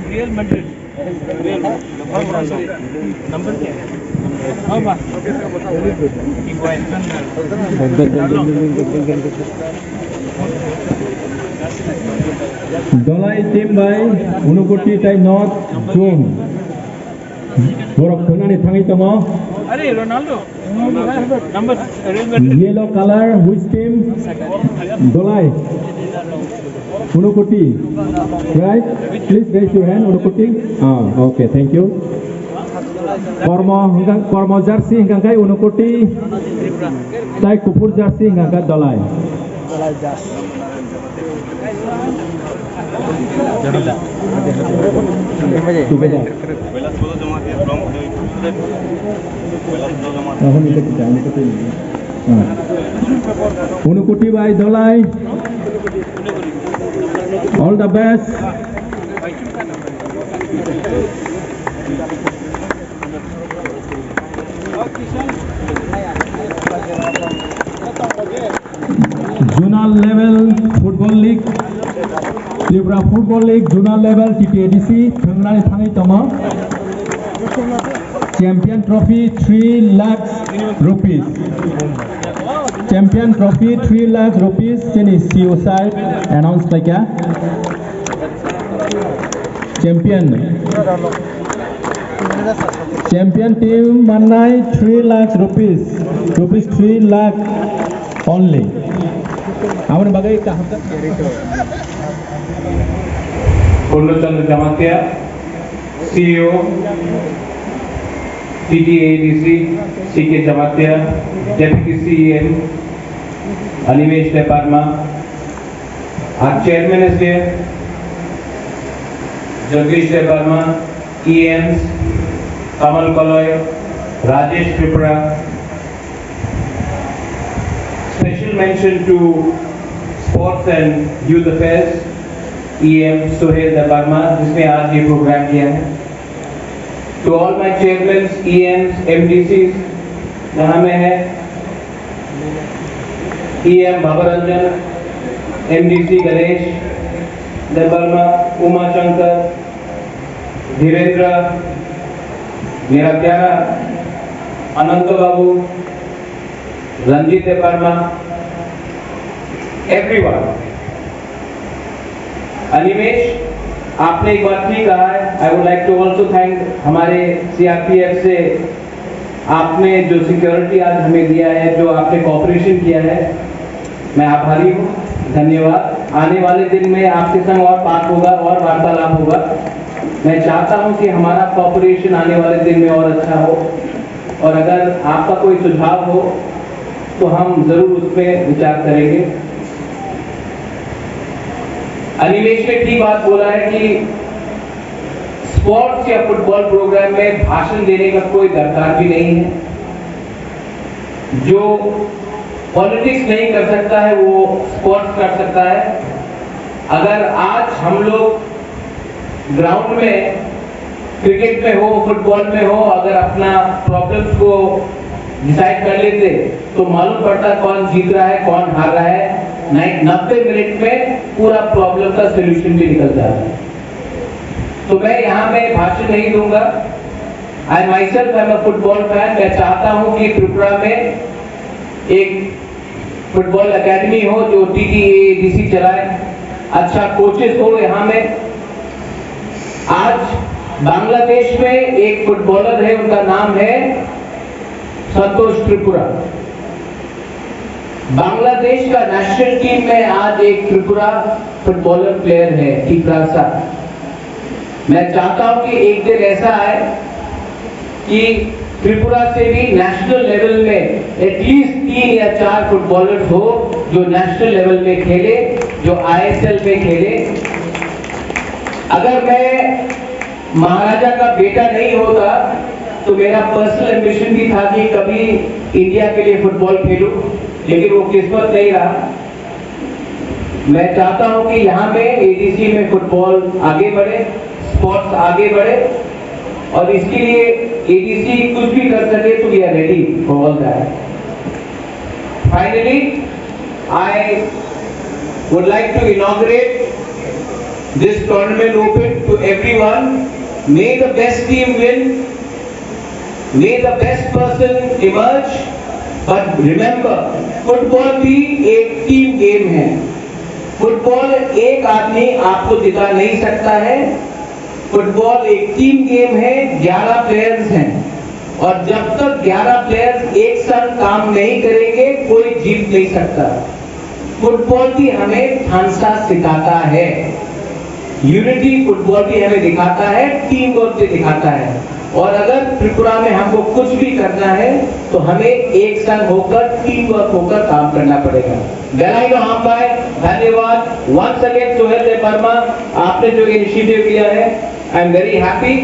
Real Madrid number क्या है? हाँ बा Dolai team by Unukoti tai North Zone. Borok thonani thangi tamo. अरे Ronaldo number real Madrid Yellow color which team? Dolai. Unukoti. Right? Please raise your hand Unukoti. Ah, okay, thank you. Kormo jersey hinggang kai Unukoti. Tai kupur jersey hinggang kai Dolai. Unukoti by Dolai. All the best. Zonal level football league. Tripura football league zonal level TTADC thangani thangi tama. Champion trophy 3 lakhs rupees. Champion trophy 3 lakhs rupees. Chini CEO side announced like ya. Champion team Mannai 3 lakhs rupees. Rupees 3 lakh only. Amun bagai kah? Purnachandra Jamatia, CEO, TTADC, CK Jamatia, Deputy CEM, Animesh Department. Our chairman is here, Jagdish Department, EMs, Kamal Kaloy, Rajesh Tripura. Special mention to Sports and Youth Affairs, EM Suhail Department, जिसने आज ये programme किया है. To all my chairmen, EMs, MDCs, यहाँ में है EM Bhabaranjan, MDC Ganesh Department, Uma Shankar, Dhirendra, मेरा प्यारा अनंत बाबू, रंजीत Department, everyone. अनिमेश, आपने एक बात भी कहा है. I would like to also thank हमारे CRPF से आपने जो सिक्योरिटी आज हमें दिया है, जो आपने कॉपरेशन किया है, मैं आभारी हूँ. धन्यवाद. आने वाले दिन में आपके संग और बात होगा और वार्तालाप होगा. मैं चाहता हूँ कि हमारा कॉपरेशन आने वाले दिन में और अच्छा हो, और अगर आपका कोई सुझाव हो तो हम जरूर उस पर विचार करेंगे. अनिमेश ने ठीक बात बोला है कि स्पोर्ट्स या फुटबॉल प्रोग्राम में भाषण देने का कोई दरकार भी नहीं है. जो पॉलिटिक्स नहीं कर सकता है वो स्पोर्ट्स कर सकता है. अगर आज हम लोग ग्राउंड में क्रिकेट में हो, फुटबॉल में हो, अगर अपना प्रॉब्लम्स को डिसाइड कर लेते तो मालूम पड़ता कौन जीत रहा है, कौन हार रहा है. 90 मिनट में पूरा प्रॉब्लम का सलूशन भी निकल जाता है. तो मैं यहाँ में भाषण नहीं दूंगा. आई myself am a football fan. मैं चाहता हूँ कि त्रिपुरा में एक फुटबॉल एकेडमी हो जो TTADC चलाए, अच्छा कोचेस हो. यहाँ में आज बांग्लादेश में एक फुटबॉलर है, उनका नाम है संतोष त्रिपुरा. बांग्लादेश का नेशनल टीम में आज एक त्रिपुरा फुटबॉलर प्लेयर है, टिप्रासा. मैं चाहता हूं कि एक दिन ऐसा आए कि त्रिपुरा से भी नेशनल लेवल में एटलीस्ट 3 या 4 फुटबॉलर्स हो जो नेशनल लेवल में खेले, जो ISL में खेले. अगर मैं महाराजा का बेटा नहीं होता तो मेरा पर्सनल एम्बिशन भी था कि कभी इंडिया के लिए फुटबॉल खेलूं, लेकिन वो किस्मत नहीं रहा. मैं चाहता हूं कि यहाँ पे ADC में फुटबॉल आगे बढ़े, स्पोर्ट्स आगे बढ़े, और इसके लिए ADC कुछ भी कर सके तो we are ready for all that. Finally I would like to inaugurate this tournament open to everyone. May the best team win. May the best person emerge. But remember, football भी एक team game है. Football एक आदमी आपको जिता नहीं सकता है. फुटबॉल एक टीम गेम है. 11 प्लेयर्स हैं और जब तक 11 प्लेयर्स एक साथ काम नहीं करेंगे कोई जीत नहीं सकता. फुटबॉल भी हमें ढांचा सिखाता है. यूनिटी फुटबॉल भी हमें दिखाता है, टीम वर्क भी दिखाता है. और अगर त्रिपुरा में हमको कुछ भी करना है तो हमें एक संग होकर, टीम वर्क होकर काम करना पड़ेगा. गलाई हम भाई धन्यवाद. वंस अगेन सोहेल देव वर्मा, आपने जो इनिशिएटिव लिया है, आई एम वेरी हैप्पी.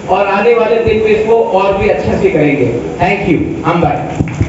और आने वाले दिन में इसको और भी अच्छे से करेंगे. थैंक यू हम भाई.